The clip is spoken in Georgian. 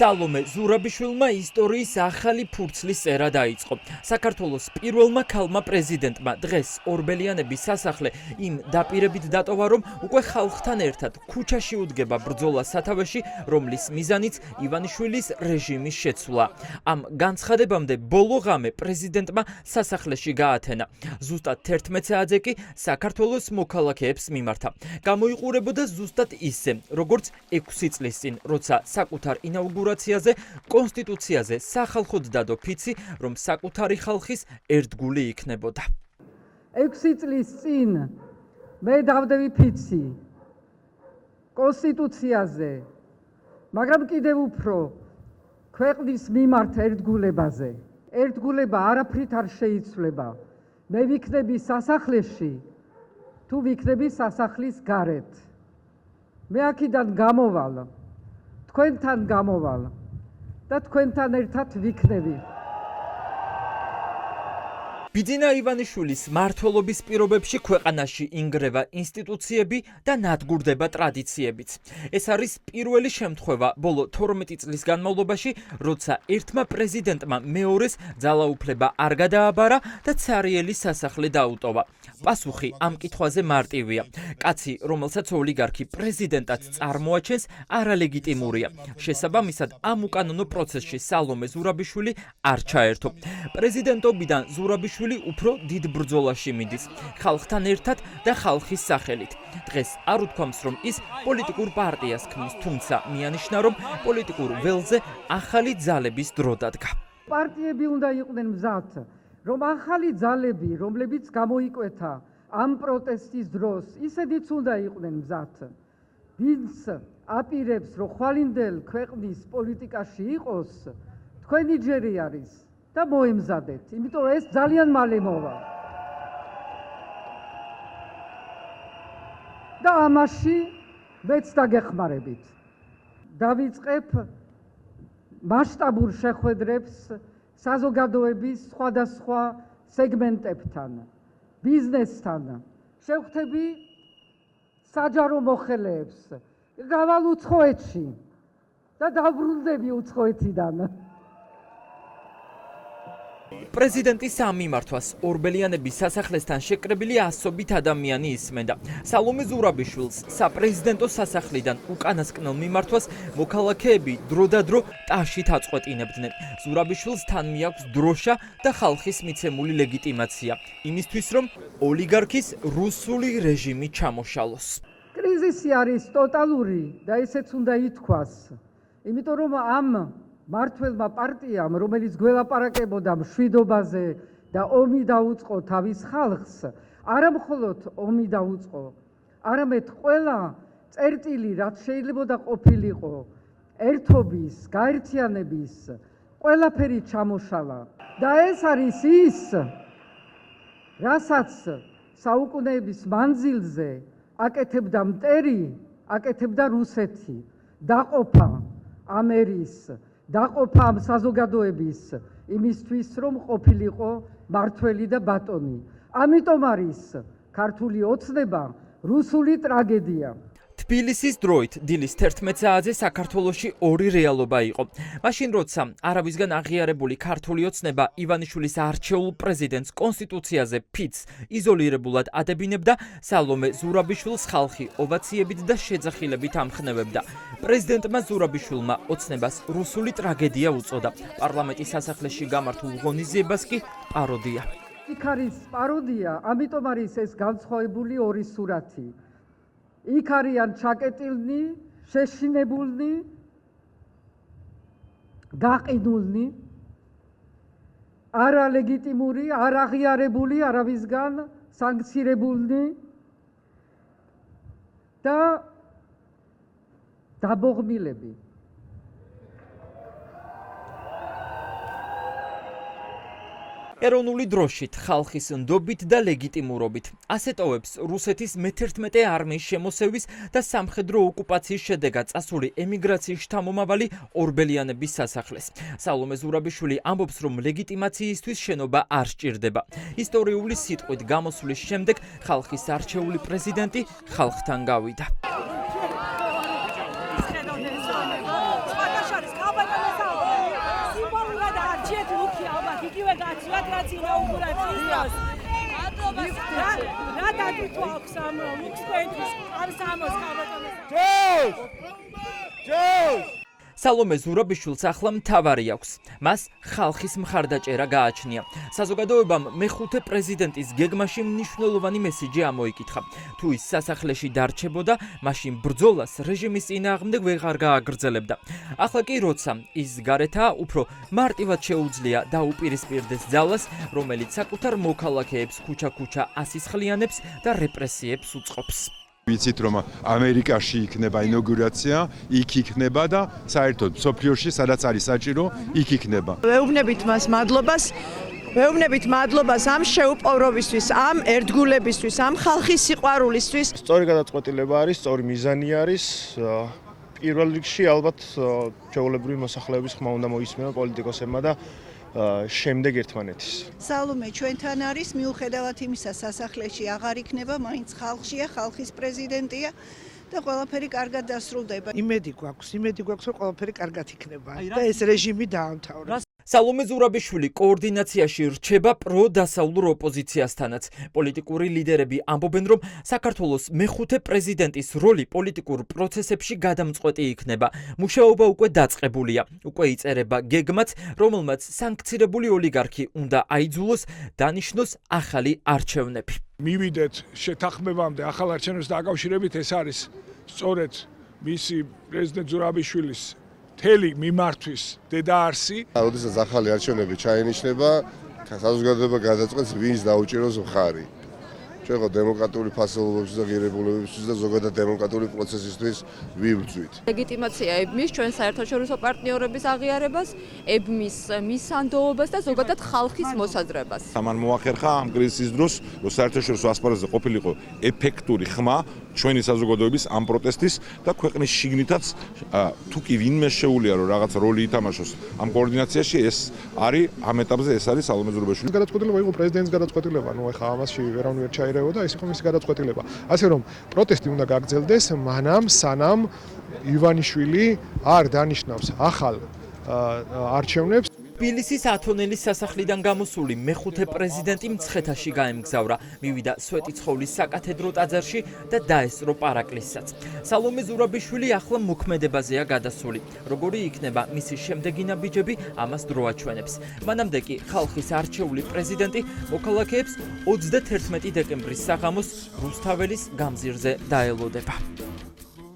სალომე ზურაბიშვილმა ისტორიის ახალი ფურცლის წერა დაიწყო. საქართველოს პირველმა ქალმა პრეზიდენტმა დღეს ორბელიანების სასახლე იმ დაპირებით დატოვა, რომ უკვე ხალხთან ერთად ქუჩაში უდგება ბრძოლა სათავეში, რომლის მიზანიც ივანიშვილის რეჟიმის შეცვლა. ამ განცხადებამდე ბოლო ღამე პრეზიდენტმა სასახლეში გაათენა. ზუსტად 11 საათზე კი საქართველოს მოქალაქეებს მიმართა. გამოიყურებოდა ზუსტად ისე, როგორც 6 წლის წინ, როცა საკუთარ ინაუგურაციაზე კონსტიტუციაზე სახალხოდ დადო ფიცი, რომ საკუთარი ხალხის ერთგული იქნებოდა. 6 წლის წინ მე დავდევი ფიცი კონსტიტუციაზე, მაგრამ კიდევ უფრო ქვეყნის მიმართ ერთგულებაზე. ერთგულება არაფრით არ შეიცვლება. მე ვიქნები სასახლეში, თუ ვიქნები სასახლის გარეთ. მე აქედან გამოვალ, თქვენთან გამოვალ და თქვენთან ერთად ვიქნები. ბიძინა ივანიშვილის მმართველობის პირობებში ქვეყანაში ინგრევა ინსტიტუციები და ნადგურდება ტრადიციებიც. ეს არის პირველი შემთხვევა ბოლო 12 წლის განმავლობაში, როცა ერთმა პრეზიდენტმა მეორეს ძალაუფლება არ გადააბარა და ცარიელი სასახლე დაუტოვა. პასუხი ამ კითხვაზე მარტივია. კაცი, რომელსაც ოლიგარქი პრეზიდენტად წარმოაჩენს, არალეგიტიმურია. შესაბამისად, ამ უკანონო პროცესში სალომე ზურაბიშვილი არ ჩაერთო. პრეზიდენტობიდან ზურაბიშვილი უფრო დიდ ბრძოლაში მიდის, ხალხთან ერთად და ხალხის სახელით. დღეს არ უთქვამს, რომ ის პოლიტიკურ პარტიას ქმნის, თუმცა მიანიშნა, რომ პოლიტიკურ ველზე ახალი ძალების დრო დადგა. პარტიები უნდა იყვნენ მზად, რომ ახალი ძალები, რომლებიც გამოიკვეთა ამ პროტესტის დროს, ისედაც უნდა იყვნენ მზად. ვინც აპირებს, რომ ხვალინდელ ქვეყნის პოლიტიკაში იყოს, თქვენი ჯერი არის და მოემზადეთ, იმიტომ ეს ძალიან მალე მოვა. და ამაში მეც დაგეხმარებით. დავიწყებ მასშტაბურ შეხვედრებს საზოგადოების სხვადასხვა სეგმენტებთან, ბიზნესთან. შევხვდები საჯარო მოხელეებს, გავალ უცხოეთში და დავბრუნდები უცხოეთიდან. პრეზიდენტის ამ მიმართვას ორბელიანების სასახლესთან შეკრებილი ასობით ადამიანი ისმენდა. სალომე ზურაბიშვილს საპრეზიდენტო სასახლიდან უკანასკნელ მიმართვას მოქალაქეები დროდადრო ტაშით აწყვეტინებდნენ. ზურაბიშვილს თან მიაქვს დროშა და ხალხის მიცემული ლეგიტიმაცია, იმისთვის რომ ოლიგარქის რუსული რეჟიმი ჩამოშალოს. კრიზისი არის ტოტალური და ესეც უნდა ითქვას, იმიტომ რომ ამ მმართველმა პარტიამ, რომელიც გველაპარაკებოდა მშვიდობაზე და ომი დაუწყო თავის ხალხს, არა მხოლოდ ომი დაუწყო, არამედ ყველა წერტილი, რაც შეიძლება ყოფილიყო ერთობის, გაერთიანების, ყველაფერი ჩამოშალა. და ეს არის ის, რასაც საუკუნეების მანძილზე აკეთებდა მტერი, აკეთებდა რუსეთი, დაყოფა ამერის, დაყოფა ამ საზოგადოების იმისთვის, რომ ყოფილიყო მართველი და ბატონი. ამიტომ არის ქართული ოცნება რუსული ტრაგედია. თბილისის დროით დილის 11 საათზე საქართველოში ორი რეალობა იყო. მაშინ როცა არავისგან აღიარებული ქართული ოცნება ივანიშვილის არჩეულ პრეზიდენტს კონსტიტუციაზე ფიცს იზოლირებულად ადებინებდა, სალომე ზურაბიშვილს ხალხი ოვაციებით და შეძახილებით ამხნევებდა. პრეზიდენტმა ზურაბიშვილმა ოცნებას რუსული ტრაგედია უწოდა. პარლამენტის სასახლეში გამართულ ღონისძიებას კი პაროდია. იქ არის პაროდია, ამიტომ არის ეს განსხვავებული ორი სურათი. იქ არიან ჩაკეტილნი, შეშინებულნი, გაყიდულნი, არალეგიტიმური, არ აღიარებული არავისგან, სანქცირებულნი და დაბოღმილები. ეროვნული დროშით, ხალხის ნდობით და ლეგიტიმურობით. ასე ტოვებს რუსეთის მე-11 არმიის შემოსევის და სამხედრო ოკუპაციის შედეგად წასული ემიგრაციის შთამომავალი ორბელიანების სასახლეს. სალომე ზურაბიშვილი ამბობს, რომ ლეგიტიმაციისთვის შენობა არ სჭირდება. ისტორიული სიტყვით გამოსვლის შემდეგ ხალხის არჩეული პრეზიდენტი ხალხთან გავიდა. რაც ინაუგურებს ისოს. რა დაგვითვა აქვს ამ ლუქსფენთვის არ სამოს ჯოს სალომე ზურაბიშვილს ახლა მთავარი აქვს. მას ხალხის მხარდაჭერა გააჩნია. საზოგადოებამ მეხუთე პრეზიდენტის გეგმაში მნიშვნელოვანი მესიჯი ამოიკითხა. თუ ის სასახლეში დარჩებოდა, მაშინ ბრძოლას რეჟიმის წინააღმდეგ ვეღარ გააგრძელებდა. ახლა კი როცა ის გარეთაა, უფრო მარტივად შეუძლია დაუპირისპირდეს ძალას, რომელიც საკუთარ მოქალაქეებს ქუჩა-ქუჩა ასისხლიანებს და რეპრესიებს უწყობს. ვიცით რომ ამერიკაში იქნება ინოგურაცია, იქ იქნება და საერთოდ სოფლიოში სადაც არის საჭირო, იქ იქნება. ვეუბნებით მას მადლობას. ვეუბნებით მადლობას ამ შეუპოვრობისთვის, ამ ერთგულებისთვის, ამ ხალხის სიყვარულისთვის. სწორი გადაწყვეტილება არის, სწორი მიზანი არის. პირველ რიგში ალბათ ჩვეულებრივი მოსახლეობის ხმა უნდა მოისმენონ პოლიტიკოსებმა და შემდეგ ერთმანეთის. სალომე ჩვენთან არის, მიუხედავად იმისა, სასახლეში აღარ იქნება, მაინც ხალხშია, ხალხის პრეზიდენტია და ყველაფერი კარგად დასრულდება. იმედი გვაქვს, რომ ყველაფერი კარგად იქნება და ეს რეჟიმი დაამთავრა. სალომე ზურაბიშვილი კოორდინაციაში რჩება პრო-დასავლურ ოპოზიციასთანაც. პოლიტიკური ლიდერები ამბობენ, რომ საქართველოს მეხუთე პრეზიდენტის როლი პოლიტიკურ პროცესებში გადამწყვეტი იქნება. მუშაობა უკვე დაწყებულია. უკვე იწერება გეგმაც, რომელმაც სანქცირებული ოლიგარქი უნდა აიძულოს დანიშნოს ახალი არჩევნები. მივიდეთ შეთანხმებამდე ახალ არჩევნებს დაკავშირებით, ეს არის სწორედ მისი პრეზიდენტ ზურაბიშვილის მთელი მიმართვის დედაარსი. როდესაც ახალი არჩევნები ჩაენიშნება, საზოგადოება გადაწყვეტს, ვინს დაუჭიროს მხარი. ჩვენ ხო დემოკრატიული ფასეულობების და ღირებულებებისთვის და ზოგადად დემოკრატიული პროცესისთვის ვიბრძვით. ლეგიტიმაცია ებმის ჩვენ საერთაშორისო პარტნიორების აღიარებას, ებმის მისანდოობას და ზოგადად ხალხის მოსაზრებას. ამან მოახერხა ამ კრიზისის დროს, რომ საერთაშორისო ასპარეზზე ყოფილიყო ეფექტური ხმა ჩვენი საზოგადოების ამ პროტესტის და ქვეყნის შიგნითაც თუ კი ვინმე შეუძლია რომ რაღაც როლი ითამაშოს ამ კოორდინაციაში, ეს არის ამ ეტაპზე ეს არის სალომე ზურაბიშვილის გადაწყვეტილება იყო პრეზიდენტის გადაწყვეტილება, ნუ ეხლა ამასში ვერავინ ვერ ჩაერეოდა, ეს იყო მისი გადაწყვეტილება. ასე რომ პროტესტი უნდა გაგრძელდეს მანამ, სანამ ივანიშვილი არ დანიშნავს ახალ არჩევნებს. თბილისის ათონელის სასახლიდან გამოსული მეხუთე პრეზიდენტი მცხეთაში გაემგზავრა, მივიდა სვეტიცხოვლის საკათედრო ტაძარში და დაესწრო პარაკლისსაც. სალომე ზურაბიშვილი ახლა მოქმედებაზეა გადასული. როგორი იქნება მისი შემდეგი ნაბიჯები, ამას დრო აჩვენებს. მანამდე კი ხალხის არჩეული პრეზიდენტი მოქალაქეებს 31 დეკემბრის საღამოს რუსთაველის გამზირზე დაელოდება.